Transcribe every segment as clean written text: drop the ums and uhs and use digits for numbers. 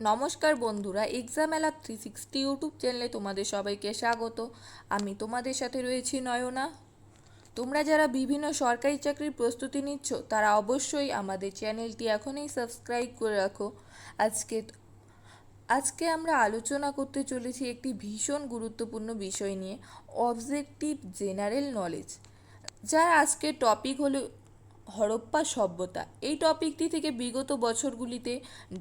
নমস্কার বন্ধুরা, এক্সামেলা 360 ইউটিউব চ্যানেলে তোমাদের সবাইকে স্বাগত। আমি তোমাদের সাথে রয়েছি নয়না। তোমরা যারা বিভিন্ন সরকারি চাকরির প্রস্তুতি নিচ্ছ তারা অবশ্যই আমাদের চ্যানেলটি এখনই সাবস্ক্রাইব করে রাখো। আজকে আজকে আমরা আলোচনা করতে চলেছি একটি ভীষণ গুরুত্বপূর্ণ বিষয় নিয়ে, অবজেক্টিভ জেনারেল নলেজ, যার আজকের টপিক হলো হরপ্পা সভ্যতা। এই টপিকটি থেকে বিগত বছরগুলিতে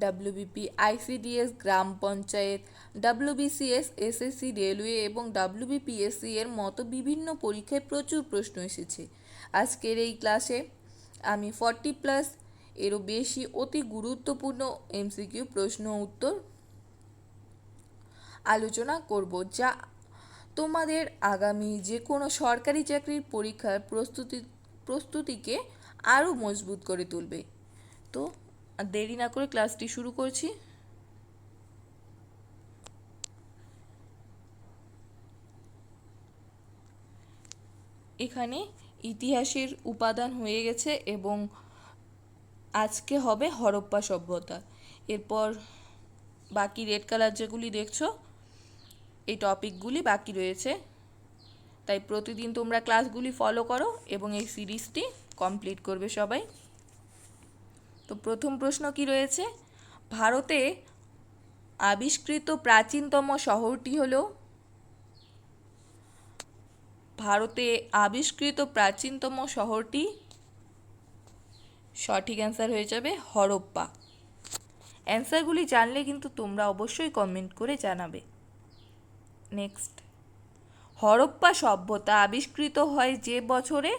ডাব্লিউবিপি, আইসিডিএস, গ্রাম পঞ্চায়েত, ডাব্লিউবিসিএস, এসএসসি, রেলওয়ে এবং ডাব্লিউবিপিএসসি এর মতো বিভিন্ন পরীক্ষায় প্রচুর প্রশ্ন এসেছে। আজকের এই ক্লাসে আমি 40+ এরও বেশি অতি গুরুত্বপূর্ণ এমসিকিউ প্রশ্ন উত্তর আলোচনা করব, যা তোমাদের আগামী যে কোনো সরকারি চাকরির পরীক্ষার প্রস্তুতিকে আরও মজবুত করে তুলবে। তো দেরি না করে ক্লাসটি শুরু করছি। এখানে ইতিহাসের উপাদান হয়ে গেছে এবং আজকে হবে হরপ্পা সভ্যতা। এরপর বাকি রেড কালার যেগুলি দেখছো, এই টপিকগুলি বাকি রয়েছে। তাই প্রতিদিন তোমরা ক্লাসগুলি ফলো করো এবং এই সিরিজটি কমপ্লিট করবে সবাই। তো প্রথম প্রশ্ন কি রয়েছে? ভারতে আবিষ্কৃত প্রাচীনতম শহরটি হলো? ভারতে আবিষ্কৃত প্রাচীনতম শহরটি, সঠিক অ্যান্সার হয়ে যাবে হরপ্পা। অ্যান্সারগুলি জানলে কিন্তু তোমরা অবশ্যই কমেন্ট করে জানাবে। নেক্সট, হরপ্পা সভ্যতা আবিষ্কৃত হয় যে বছরে?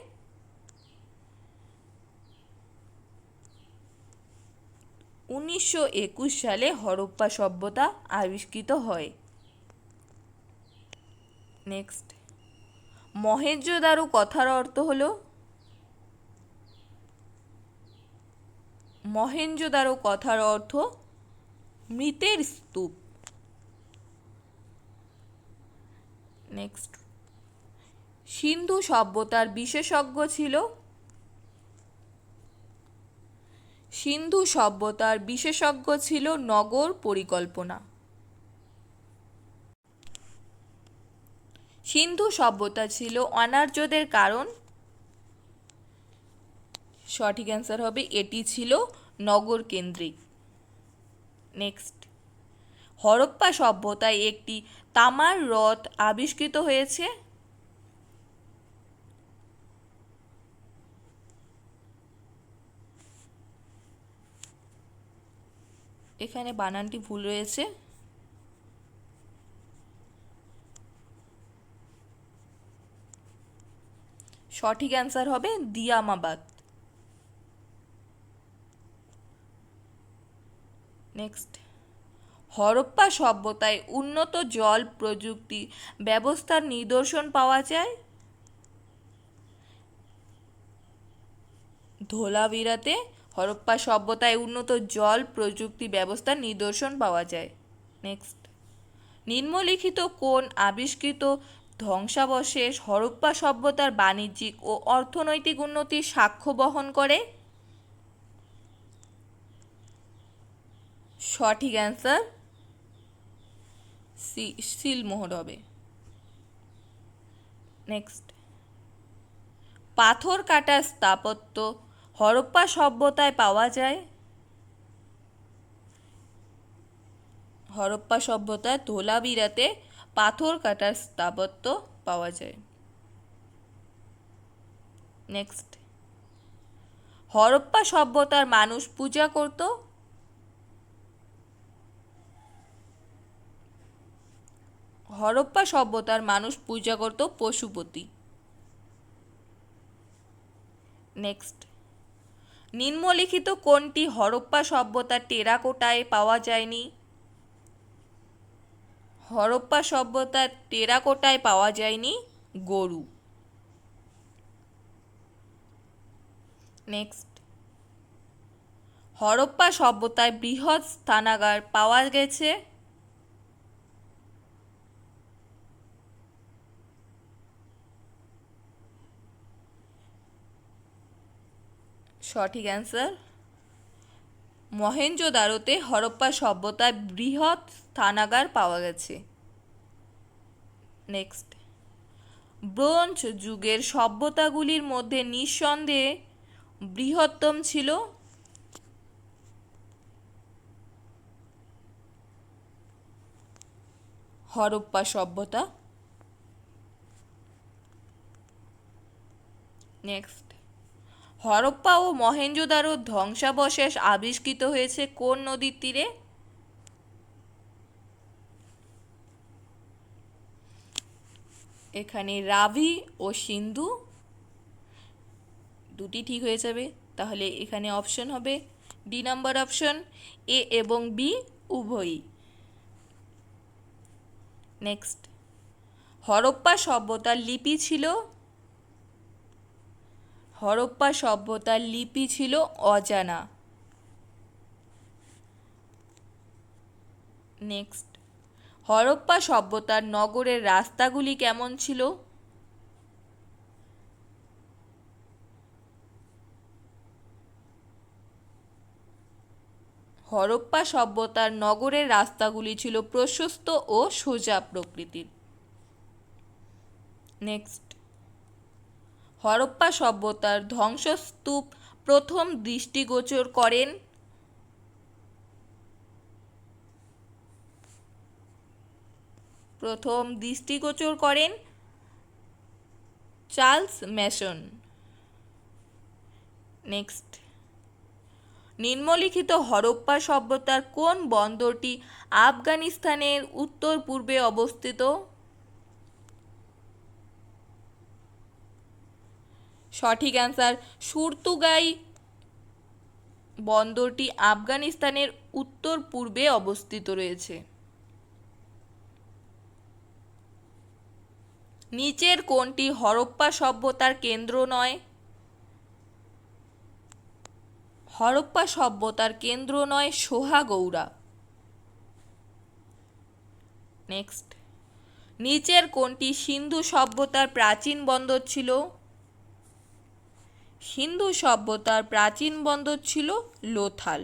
1921 সালে হরপ্পা সভ্যতা আবিষ্কৃত হয়। নেক্সট, মহেঞ্জোদারো কথার অর্থ হলো? মহেঞ্জোদারো কথার অর্থ মৃতের স্তূপ। নেক্সট, সিন্ধু সভ্যতার বিশেষজ্ঞ ছিল? সিন্ধু সভ্যতার বিশেষজ্ঞ ছিল নগর পরিকল্পনা। সিন্ধু সভ্যতা ছিল অনার্যদের কারণ? সঠিক অ্যান্সার হবে এটি ছিল নগর কেন্দ্রিক। নেক্সট, হরপ্পা সভ্যতায় একটি তামার রথ আবিষ্কৃত হয়েছে? এখানে বানানটি ভুল রয়েছে। সঠিক অ্যান্সার হবে দিয়ামাবাদ। নেক্সট, হরপ্পা সভ্যতায় উন্নত জল প্রযুক্তি ব্যবস্থার নিদর্শন পাওয়া যায়? ধোলাভিরাতে হরপ্পা সভ্যতায় উন্নত জল প্রযুক্তি ব্যবস্থার নিদর্শন পাওয়া যায়। নেক্সট, নিম্নলিখিত কোন আবিষ্কৃত ধ্বংসাবশেষ হরপ্পা সভ্যতার বাণিজ্যিক ও অর্থনৈতিক উন্নতির সাক্ষ্য বহন করে? সঠিক অ্যান্সার সিলমোহর হবে। নেক্সট, পাথর কাটার স্থাপত্য হরপ্পা সভ্যতায় পাওয়া যায়? হরপ্পা সভ্যতায় ধোলাভিরাতে পাথর কাটার স্থাপত্য পাওয়া যায়। নেক্সট, হরপ্পা সভ্যতার মানুষ পূজা করত? হরপ্পা সভ্যতার মানুষ পূজা করত পশুপতি। নেক্সট, নিম্নলিখিত কোনটি হরপ্পা সভ্যতার টেরাকোটায় পাওয়া যায়নি? হরপ্পা সভ্যতার টেরাকোটায় পাওয়া যায়নি গরু। নেক্সট, হরপ্পা সভ্যতায় বৃহৎ স্নানাগার পাওয়া গেছে? সঠিক অ্যান্সার মহেঞ্জোদারোতে হরপ্পা সভ্যতায় বৃহৎ স্নানাগার পাওয়া গেছে। নেক্সট, ব্রোঞ্জ যুগের সভ্যতাগুলির মধ্যে নিঃসন্দেহে বৃহত্তম ছিল হরপ্পা সভ্যতা। নেক্সট, হরপ্পা ও মহেঞ্জোদারোর ধ্বংসাবশেষ আবিষ্কৃত হয়েছে কোন নদীর তীরে? এখানে রাভি ও সিন্ধু, দুটি ঠিক হয়ে যাবে। তাহলে এখানে অপশন হবে ডি নাম্বার অপশন, এ এবং বি উভয়ই। নেক্সট, হরপ্পা সভ্যতার লিপি ছিল অজানা। নেক্সট, হরপ্পা সভ্যতার নগরের রাস্তাগুলি কেমন ছিল? হরপ্পা সভ্যতার নগরের রাস্তাগুলি ছিল প্রশস্ত ও সোজা প্রকৃতির। নেক্সট, হরপ্পা সভ্যতার ধ্বংসস্তূপ প্রথম দৃষ্টিগোচর করেন চার্লস ম্যাসন। নেক্সট, নিম্নলিখিত হরপ্পা সভ্যতার কোন বন্দরটি আফগানিস্তানের উত্তর পূর্বে অবস্থিত? সঠিক অ্যান্সার, সুরতুগাই বন্দরটি আফগানিস্তানের উত্তর পূর্বে অবস্থিত রয়েছে। নিচের কোনটি হরপ্পা সভ্যতার কেন্দ্র নয়? হরপ্পা সভ্যতার কেন্দ্র নয় সোহাগৌড়া। নেক্সট, নিচের কোনটি সিন্ধু সভ্যতার প্রাচীন বন্দর ছিল? সিন্ধু সভ্যতার প্রাচীন বন্দর ছিল লোথাল।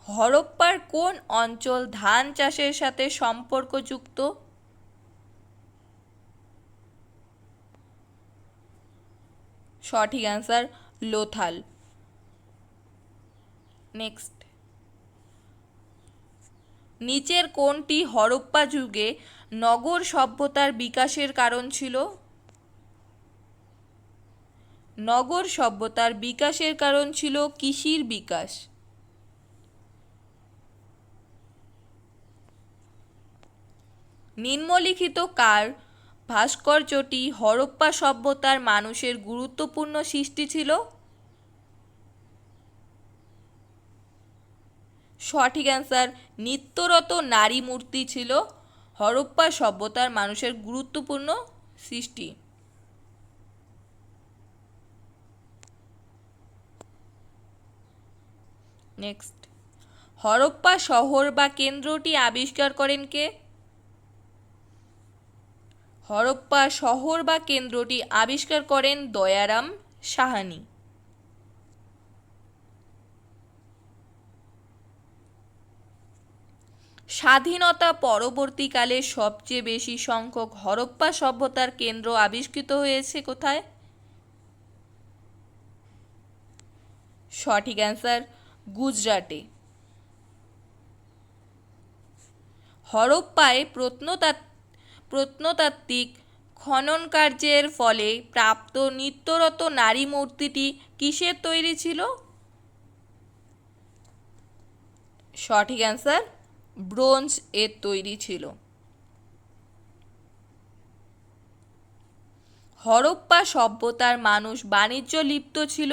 হরপ্পার কোন অঞ্চল ধান চাষের সাথে সম্পর্কযুক্ত? সঠিক অ্যান্সার, লোথাল। নেক্সট, নিচের কোনটি হরপ্পা যুগে নগর সভ্যতার বিকাশের কারণ ছিল? নগর সভ্যতার বিকাশের কারণ ছিল কৃষির বিকাশ। নিম্নলিখিত কার ভাস্কর্যটি হরপ্পা সভ্যতার মানুষের গুরুত্বপূর্ণ সৃষ্টি ছিল? সঠিক অ্যান্সার, নিত্যরত নারী মূর্তি ছিল হরপ্পা সভ্যতার মানুষের গুরুত্বপূর্ণ সৃষ্টি। নেক্সট, হরপ্পা শহর বা কেন্দ্রটি আবিষ্কার করেন কে? হরপ্পা শহর বা কেন্দ্রটি আবিষ্কার করেন দয়ারাম সাহানি। স্বাধীনতা পরবর্তীকালে সবচেয়ে বেশি সংখ্যক হরপ্পা সভ্যতার কেন্দ্র আবিষ্কৃত হয়েছে কোথায়? সঠিক অ্যান্সার, গুজরাটে। হরপ্পায় প্রত্নতাত্ত্বিক খনন কার্যের ফলে প্রাপ্ত নিত্যরত নারী মূর্তিটি কিসের তৈরি ছিল? সঠিক অ্যান্সার, ব্রোঞ্জ এর তৈরি ছিল। হরপ্পা সভ্যতার মানুষ বাণিজ্য লিপ্ত ছিল?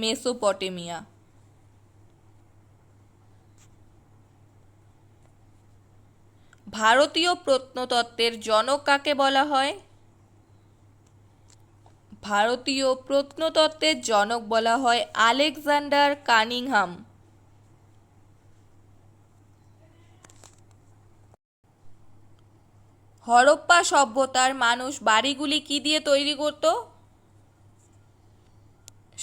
মেসোপটেমিয়া। ভারতীয় প্রত্নতত্ত্বের জনক কাকে বলা হয়? ভারতীয় প্রত্নতত্ত্বের জনক বলা হয় আলেকজান্ডার কানিংহাম। হরপ্পা সভ্যতার মানুষ বাড়িগুলি কি দিয়ে তৈরি করত?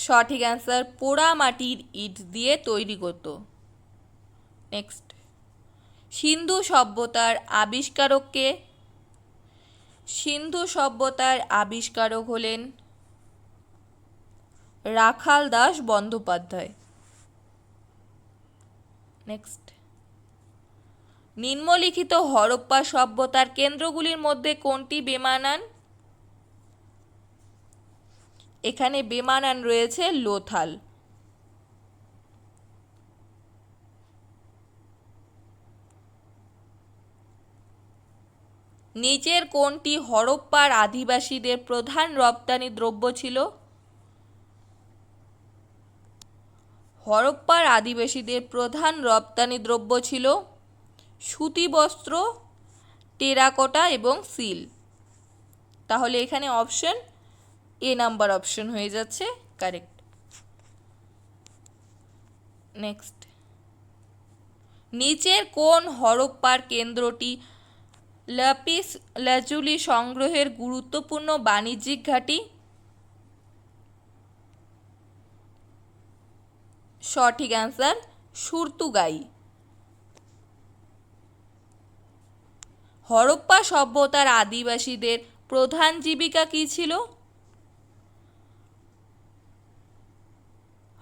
সঠিক অ্যান্সার, পোড়া মাটির ইট দিয়ে তৈরি করত। নেক্সট, সিন্ধু সভ্যতার আবিষ্কারক কে? সিন্ধু সভ্যতার আবিষ্কারক হলেন রাখাল দাস বন্দ্যোপাধ্যায়। নেক্সট, নিম্নলিখিত হরপ্পা সভ্যতার কেন্দ্রগুলির মধ্যে কোনটি বেমানান? এখানে বেমানান রয়েছে লোথাল। নিচের কোনটি হরপ্পার আদিবাসীদের প্রধান রপ্তানি দ্রব্য ছিল? হরপ্পার আদিবাসীদের প্রধান রপ্তানি দ্রব্য ছিল সুতি বস্ত্র, টেরাকোটা এবং সিল। তাহলে এখানে অপশন এ নাম্বার অপশন হয়ে যাচ্ছে কারেক্ট। নেক্সট, নিচের কোন হরপ্পার কেন্দ্রটি লাপিস লাজুলি সংগ্রহের গুরুত্বপূর্ণ বাণিজ্যিক ঘাঁটি? সঠিক অ্যান্সার, সুরতুগাই। হরপ্পা সভ্যতার আদিবাসীদের প্রধান জীবিকা কী ছিল?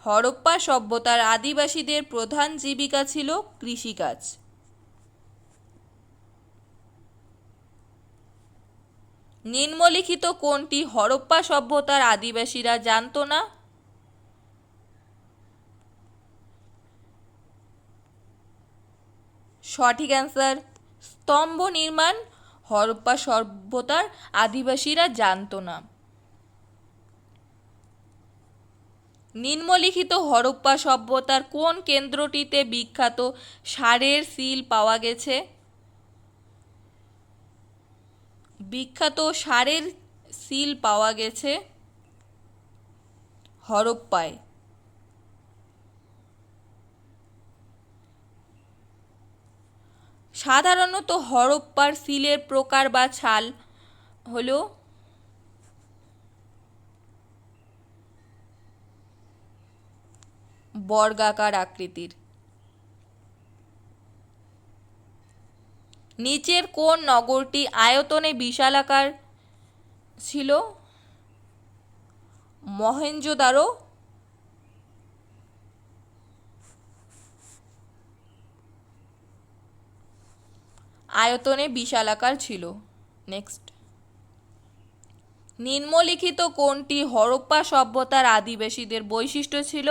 হরপ্পা সভ্যতার আদিবাসীদের প্রধান জীবিকা ছিল কৃষিকাজ। নিম্নলিখিত কোনটি হরপ্পা সভ্যতার আদিবাসীরা জানতো না? সঠিক অ্যান্সার, স্তম্ভ নির্মাণ হরপ্পা সভ্যতার আদিবাসীরা জানতো না। নিম্নলিখিত হরপ্পা সভ্যতার কোন কেন্দ্রটিতে বিখ্যাত ষাঁড়ের সিল পাওয়া গেছে? বিখ্যাত ষাঁড়ের সিল পাওয়া গেছে হরপ্পায়। সাধারণত হরপ্পার সিলের প্রকার বা ছাল হলো বর্গাকার আকৃতির। নিচের কোন নগরটি আয়তনে বিশালাকার ছিল? মহেঞ্জোদারো। আয়তনে বিশালাকার ছিল। নেক্সট, নিম্নলিখিত কোনটি হরপ্পা সভ্যতার আদিবাসীদের বৈশিষ্ট্য ছিল?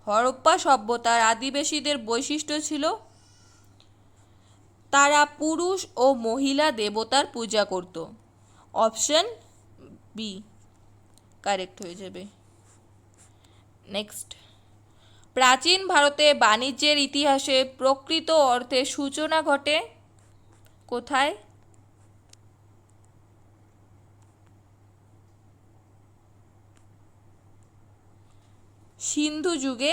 হরপ্পা সভ্যতার আদিবাসীদের বৈশিষ্ট্য ছিল তারা পুরুষ ও মহিলা দেবতার পূজা করত। অপশন বি কারেক্ট হয়ে যাবে। নেক্সট, প্রাচীন ভারতে বাণিজ্যের ইতিহাসে প্রকৃত অর্থে সূচনা ঘটে কোথায়? সিন্ধু যুগে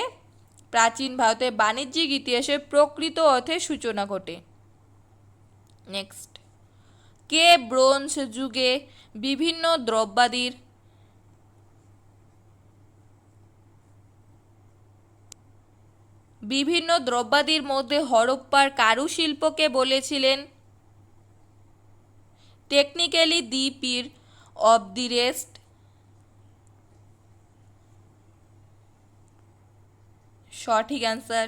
প্রাচীন ভারতে বাণিজ্যিক ইতিহাসে প্রকৃত অর্থে সূচনা ঘটে। নেক্সট, কে ব্রোঞ্জ যুগে বিভিন্ন দ্রব্যাদির মধ্যে হরপ্পার কারুশিল্পকে বলেছিলেন টেকনিক্যালি দি পির অব দি রেস্ট? সঠিক অ্যান্সার,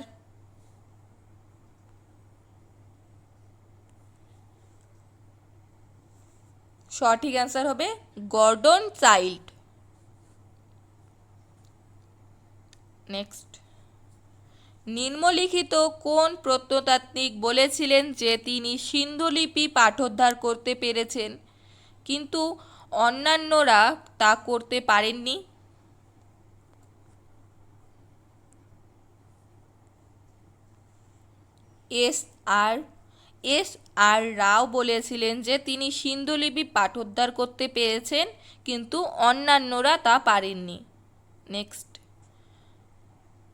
সঠিক অ্যান্সার হবে গর্ডন চাইল্ড। নেক্সট, নিম্নলিখিত কোন প্রত্নতাত্ত্বিক বলেছিলেন যে তিনি সিন্ধুলিপি পাঠোদ্ধার করতে পেরেছেন কিন্তু অন্যান্যরা তা করতে পারেননি? এস আর S.R. রাও বলেছিলেন যে তিনি সিন্ধুলিপি পাঠোদ্ধার করতে পেরেছেন, কিন্তু অন্যান্যরা তা পারেননি। নেক্সট,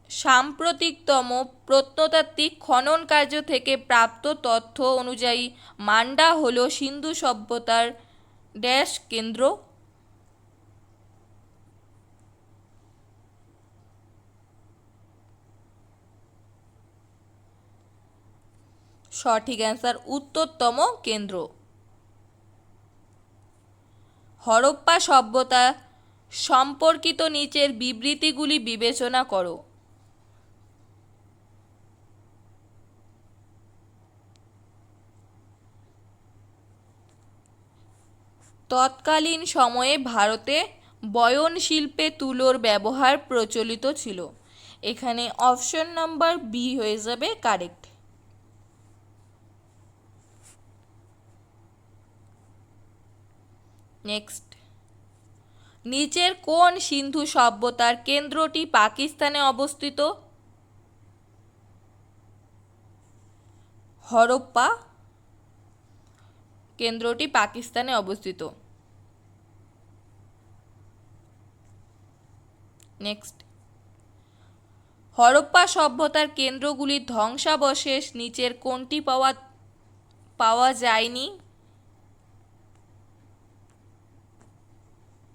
সাম্প্রতিকতম প্রত্নতাত্ত্বিক খনন কার্য থেকে প্রাপ্ত তথ্য অনুযায়ী মান্ডা হল সিন্ধু সভ্যতার ড্যাশ কেন্দ্র। সঠিক অ্যান্সার উত্তরতম কেন্দ্র। হরপ্পা সভ্যতা সম্পর্কিত নিচের বিবৃতিগুলি বিবেচনা করো। তৎকালীন সময়ে ভারতে বয়ন শিল্পে তুলোর ব্যবহার প্রচলিত ছিল। এখানে অপশন নাম্বার বি হয়ে যাবে কারেক্ট। নেক্সট, নিচের কোন সিন্ধু সভ্যতার কেন্দ্রটি পাকিস্তানে অবস্থিত? হরপ্পা কেন্দ্রটি পাকিস্তানে অবস্থিত। নেক্সট, হরপ্পা সভ্যতার কেন্দ্রগুলির ধ্বংসাবশেষ নিচের কোনটি পাওয়া যায়নি?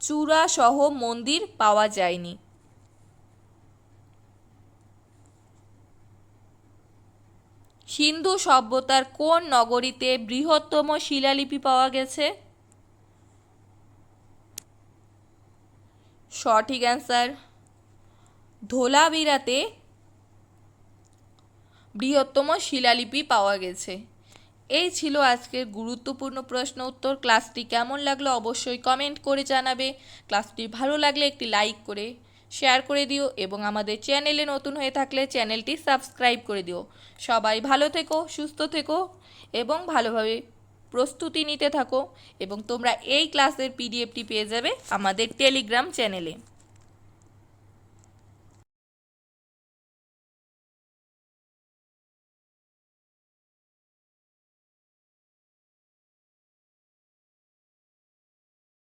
চূড়া সহ মন্দির পাওয়া যায়নি। সিন্ধু সভ্যতার কোন নগরীতে বৃহত্তম শিলালিপি পাওয়া গেছে? সঠিক অ্যান্সার ধোলাভিরাতে বৃহত্তম শিলালিপি পাওয়া গেছে। এই ছিল আজকের গুরুত্বপূর্ণ প্রশ্ন উত্তর। ক্লাসটি কেমন লাগলো অবশ্যই কমেন্ট করে জানাবে। ক্লাসটি ভালো লাগলে একটি লাইক করে শেয়ার করে দিও এবং আমাদের চ্যানেলে নতুন হয়ে থাকলে চ্যানেলটি সাবস্ক্রাইব করে দিও। সবাই ভালো থেকো, সুস্থ থেকো এবং ভালোভাবে প্রস্তুতি নিতে থাকো এবং তোমরা এই ক্লাসের পিডিএফটি পেয়ে যাবে আমাদের টেলিগ্রাম চ্যানেলে।